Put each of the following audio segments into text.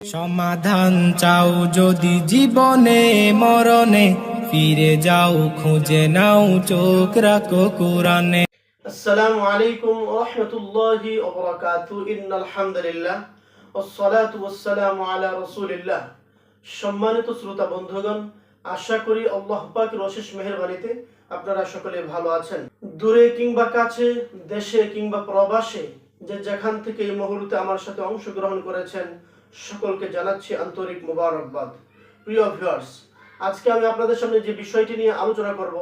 সমাধান চাও যদি জীবনে মরণে, ফিরে যাও খুঁজে নাও চোখ রাখো কোরআনে। আসসালামু আলাইকুম ওয়া রাহমাতুল্লাহি ওয়া বারাকাতুহু। ইন্নাল হামদুলিল্লাহ ওয়াসসালাতু ওয়াসসালামু আলা রাসূলিল্লাহ। সম্মানিত শ্রোতা বন্ধুগণ, আশা করি আল্লাহ পাকের অশেষ মেহেরবানিতে আপনারা সকলে ভালো আছেন। দূরে কিংবা কাছে, দেশে কিংবা প্রবাসে, যে যেখান থেকে এই মুহূর্তে আমার সাথে অংশগ্রহণ করেছেন, সকলকে জানাচ্ছি আন্তরিক মোবারকবাদ। প্রিয় ভিউয়ার্স, আজকে আমি আপনাদের সামনে যে বিষয়টি নিয়ে আলোচনা করব,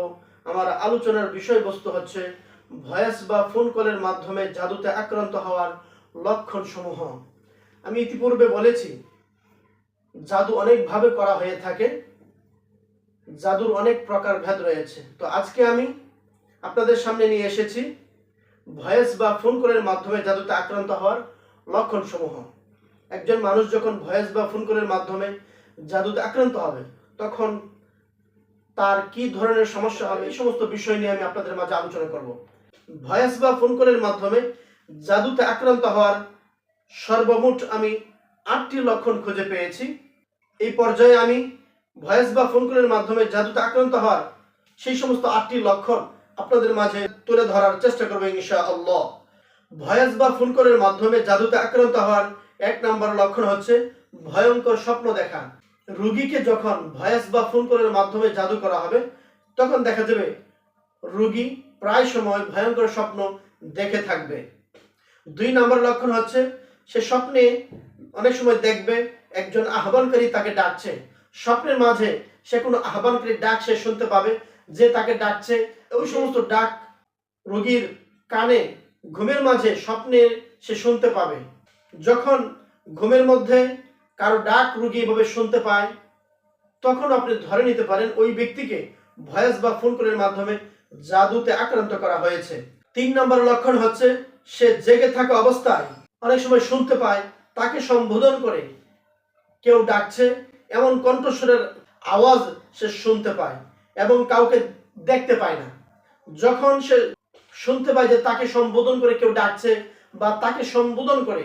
আমার আলোচনার বিষয়বস্তু হচ্ছে ভয়েস বা ফোন কলের মাধ্যমে জাদুতে আক্রান্ত হওয়ার লক্ষণ সমূহ। আমি ইতিপূর্বে বলেছি, জাদু অনেকভাবে করা হয়ে থাকে, জাদুর অনেক প্রকার ভেদ রয়েছে। তো আজকে আমি আপনাদের সামনে নিয়ে এসেছি ভয়েস বা ফোন কলের মাধ্যমে জাদুতে আক্রান্ত হওয়ার লক্ষণ সমূহ। একজন মানুষ যখন ভয়েস বা ফোন কলের মাধ্যমে জাদুতে আক্রান্ত হবে, তখন তার কি ধরনের সমস্যা হবে, এই সমস্ত বিষয় নিয়ে আমি আপনাদের মাঝে আলোচনা করব। ভয়েস বা ফোন কলের মাধ্যমে জাদুতে আক্রান্ত হওয়ার সর্বমোট আমি 8টি লক্ষণ খুঁজে পেয়েছি। এই পর্যায়ে আমি ভয়েস বা ফোন কলের মাধ্যমে জাদুতে আক্রান্ত হওয়ার সেই সমস্ত 8টি লক্ষণ আপনাদের মাঝে তুলে ধরার চেষ্টা করবো ইনশাআল্লাহ। ভয়েস বা ফোন কলের মাধ্যমে জাদুতে আক্রান্ত হওয়ার 1 নম্বর লক্ষণ হচ্ছে ভয়ঙ্কর স্বপ্ন দেখা। রোগীকে যখন ভয়েস বা ফোন কলের মাধ্যমে জাদু করা হবে, তখন দেখা যাবে রোগী প্রায় সময় ভয়ঙ্কর স্বপ্ন দেখে থাকবে। 2 নম্বর লক্ষণ হচ্ছে সে স্বপ্নে অনেক সময় দেখবে একজন আহ্বানকারী তাকে ডাকছে। স্বপ্নের মাঝে সে কোনো আহ্বানকারী ডাক সে শুনতে পাবে, যে তাকে ডাকছে। ওই সমস্ত ডাক রোগীর কানে ঘুমের মাঝে স্বপ্নে সে শুনতে পাবে। যখন ঘুমের মধ্যে কারো ডাক রোগী এভাবে শুনতে পায়, তখন আপনি ধরে নিতে পারেন ওই ব্যক্তিকে ভয়েস বা ফোন কলের মাধ্যমে জাদুতে আক্রান্ত করা হয়েছে। 3 নম্বর লক্ষণ হচ্ছে সে জেগে থাকা অবস্থায় অনেক সময় শুনতে পায় তাকে সম্বোধন করে কেউ ডাকছে, এমন কণ্ঠস্বরের আওয়াজ সে শুনতে পায় এবং কাউকে দেখতে পায় না। যখন সে শুনতে পায় যে তাকে সম্বোধন করে কেউ ডাকছে বা তাকে সম্বোধন করে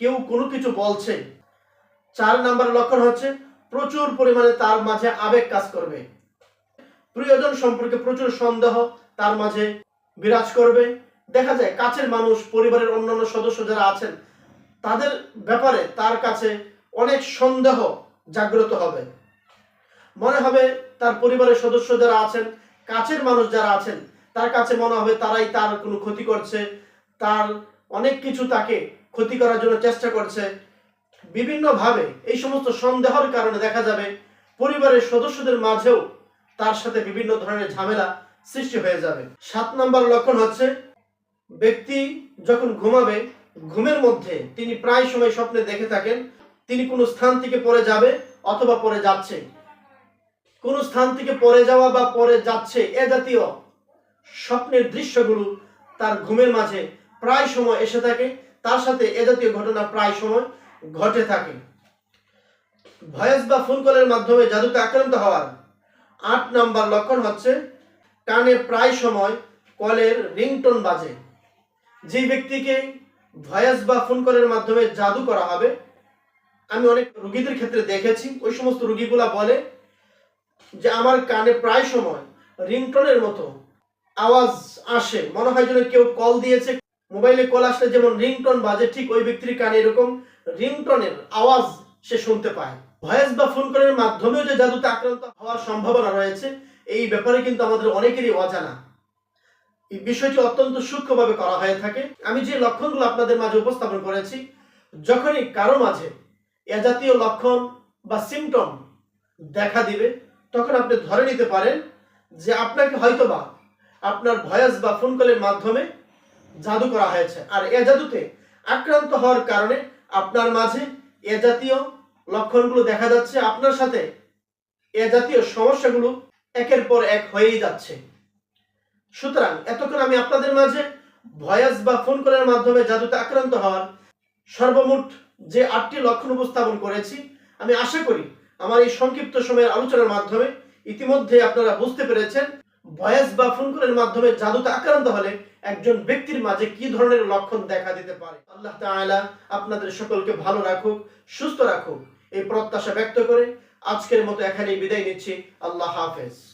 কেউ কোনো কিছু বলছে। 4 নম্বর লক্ষণ হচ্ছে প্রচুর পরিমাণে তার মাঝে আবেগ কাজ করবে। প্রিয়জন সম্পর্কে প্রচুর সন্দেহ তার মাঝে বিরাজ করবে। দেখা যায় কাছের মানুষ, পরিবারের অন্যান্য সদস্য যারা আছেন, তাদের ব্যাপারে তার কাছে অনেক সন্দেহ জাগ্রত হবে। মনে হবে তার পরিবারের সদস্য যারা আছেন, কাছের মানুষ যারা আছেন, তার কাছে মনে হবে তারাই তার কোনো ক্ষতি করছে, তার অনেক কিছু তাকে ক্ষতি করার জন্য চেষ্টা করছে। বিভিন্নভাবে এই সমস্ত সন্দেহের কারণে দেখা যাবে পরিবারের সদস্যদের মাঝেও তার সাথে বিভিন্ন ধরনের ঝামেলা সৃষ্টি হয়ে যাবে। 7 নম্বর লক্ষণ হচ্ছে ব্যক্তি যখন ঘুমাবে, ঘুমের মধ্যে তিনি প্রায় সময় স্বপ্নে দেখে থাকেন তিনি কোনো স্থান থেকে পড়ে যাবে অথবা পড়ে যাচ্ছে। কোনো স্থান থেকে পড়ে যাওয়া বা পড়ে যাচ্ছে, এ জাতীয় স্বপ্নের দৃশ্যগুলো তার ঘুমের মাঝে প্রায় সময় এসে থাকে, তার সাথে এ জাতীয় ঘটনা প্রায় সময় ঘটে থাকে। ভয়েস বা ফোন কলের মাধ্যমে জাদুতে আক্রান্ত হওয়ার 8 নম্বর লক্ষণ হচ্ছে কানে প্রায় সময় কলের রিংটোন বাজে। যে ব্যক্তিকে ভয়েস বা ফোন কলের মাধ্যমে জাদু করা হবে, আমি অনেক রোগীদের ক্ষেত্রে দেখেছি, ওই সমস্ত রোগীগুলা বলে যে আমার কানে প্রায় সময় রিংটোনের মতো আওয়াজ আসে, মনে হয় যেন কেউ কল দিয়েছে। মোবাইলে কল আসলে যেমন রিংটোন বাজে, ঠিক ওই ব্যক্তির কানে এরকম রিংটোনের আওয়াজ সে শুনতে পায়। ভয়েস বা ফোন কলের মাধ্যমেও যে জাদুতে আক্রান্ত হওয়ার সম্ভাবনা রয়েছে, এই ব্যাপারে কিন্তু আমাদের অনেকেরই অজানা। এই বিষয়টি অত্যন্ত সূক্ষ্মভাবে করা হয়ে থাকে। আমি যে লক্ষণগুলো আপনাদের মাঝে উপস্থাপন করেছি, যখনই কারো মাঝে এ জাতীয় লক্ষণ বা সিমটম দেখা দিবে, তখন আপনি ধরে নিতে পারেন যে আপনাকে হয়তোবা আপনার ভয়েস বা ফোন কলের মাধ্যমে জাদু করা হয়েছে। আর এ জাদুতে আক্রান্ত হওয়ার কারণে আপনার মাঝে এ জাতীয় লক্ষণগুলো দেখা যাচ্ছে, আপনার সাথে এ জাতীয় সমস্যাগুলো একের পর এক হয়েই যাচ্ছে। সুতরাং এতক্ষণ আমি আপনাদের মাঝে ভয়েস বা ফোন কলের মাধ্যমে জাদুতে আক্রান্ত হওয়ার সর্বমোট যে 8টি লক্ষণ উপস্থাপন করেছি, আমি আশা করি আমার এই সংক্ষিপ্ত সময়ের আলোচনার মাধ্যমে ইতিমধ্যে আপনারা বুঝতে পেরেছেন ভয়েস বা ফোন কলের মাধ্যমে জাদুতে আক্রান্ত হলে একজন ব্যক্তির মাঝে কি ধরনের লক্ষণ দেখা দিতে পারে। আল্লাহ তাআলা আপনাদের সকলকে ভালো রাখুক, সুস্থ রাখুক। এই প্রত্যাশা ব্যক্ত করে আজকের মতো এখানেই বিদায় নিচ্ছি। আল্লাহ হাফেজ।